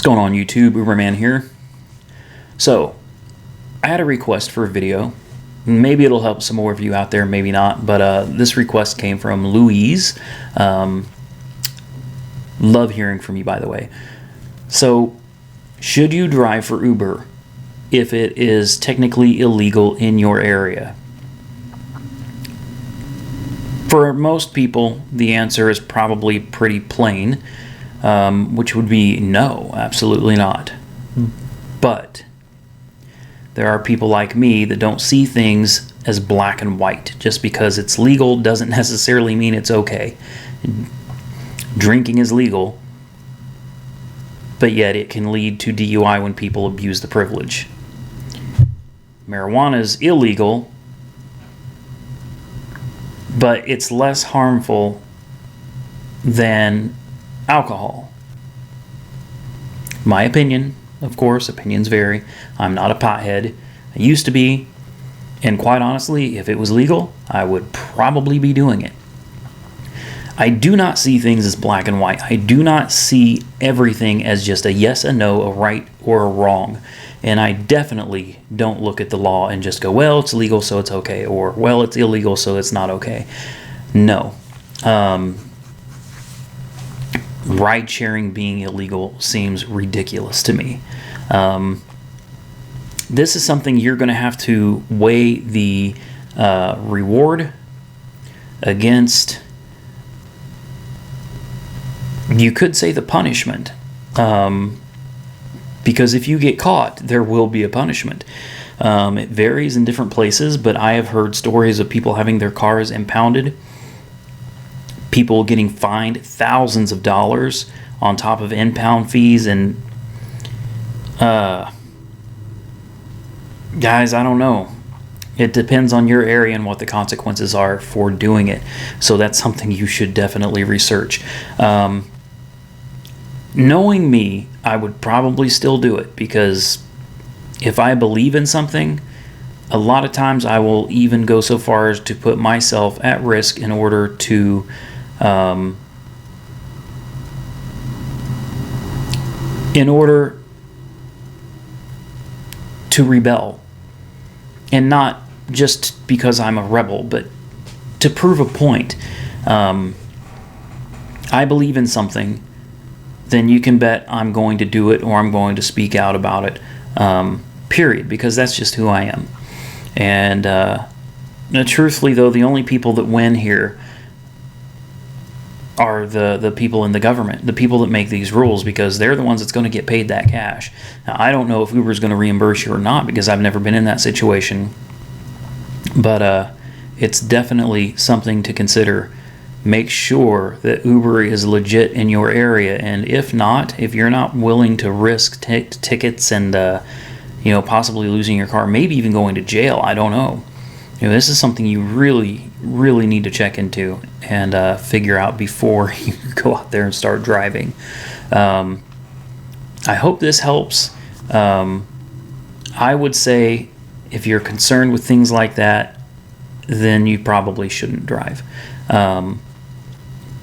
What's going on YouTube? Uberman here. So, I had a request for a video. Maybe it'll help some more of you out there, maybe not. But this request came from Louise. Love hearing from you, by the way. So, should you drive for Uber if it is technically illegal in your area? For most people, the answer is probably pretty plain. Which would be no, absolutely not. But there are people like me that don't see things as black and white. Just because it's legal doesn't necessarily mean it's okay. Drinking is legal, but yet it can lead to DUI when people abuse the privilege. Marijuana is illegal, but it's less harmful than alcohol. My opinion, of course, opinions vary. I'm not a pothead. I used to be, and quite honestly, if it was legal, I would probably be doing it. I do not see things as black and white. I do not see everything as just a yes, a no, a right, or a wrong. And I definitely don't look at the law and just go, well, it's legal, so it's okay, or, well, it's illegal, so it's not okay. No. Ride sharing being illegal seems ridiculous to me. This is something you're going to have to weigh the reward against, you could say, the punishment. Because if you get caught, there will be a punishment. It varies in different places, but I have heard stories of people having their cars impounded, people getting fined thousands of dollars on top of impound fees, and guys, I don't know. It depends on your area and what the consequences are for doing it. So that's something you should definitely research. Knowing me, I would probably still do it, because if I believe in something, a lot of times I will even go so far as to put myself at risk in order to rebel. And not just because I'm a rebel, but to prove a point. I believe in something, then you can bet I'm going to do it, or I'm going to speak out about it, period, because that's just who I am. And truthfully, though, the only people that win here are the people in the government, the people that make these rules, because they're the ones that's going to get paid that cash. Now, I don't know if Uber is going to reimburse you or not, because I've never been in that situation, but it's definitely something to consider. Make sure that Uber is legit in your area, and if not, if you're not willing to risk tickets and possibly losing your car, maybe even going to jail, I don't know. This is something you really need to check into and figure out before you go out there and start driving. I hope this helps. I would say if you're concerned with things like that, then you probably shouldn't drive.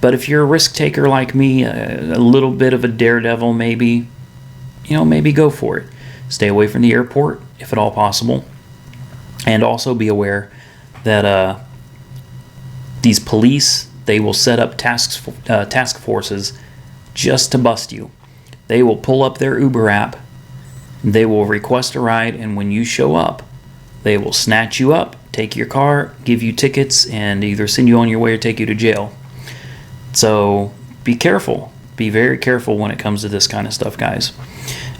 But if you're a risk taker like me, a little bit of a daredevil maybe, maybe go for it. Stay away from the airport if at all possible. And also be aware that these police, they will set up task forces just to bust you. They will pull up their Uber app, they will request a ride, and when you show up, they will snatch you up, take your car, give you tickets, and either send you on your way or take you to jail. So be careful. Be very careful when it comes to this kind of stuff, guys.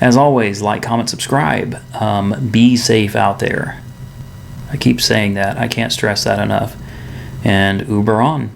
As always, like, comment, subscribe. Be safe out there. I keep saying that. I can't stress that enough. And Uber on.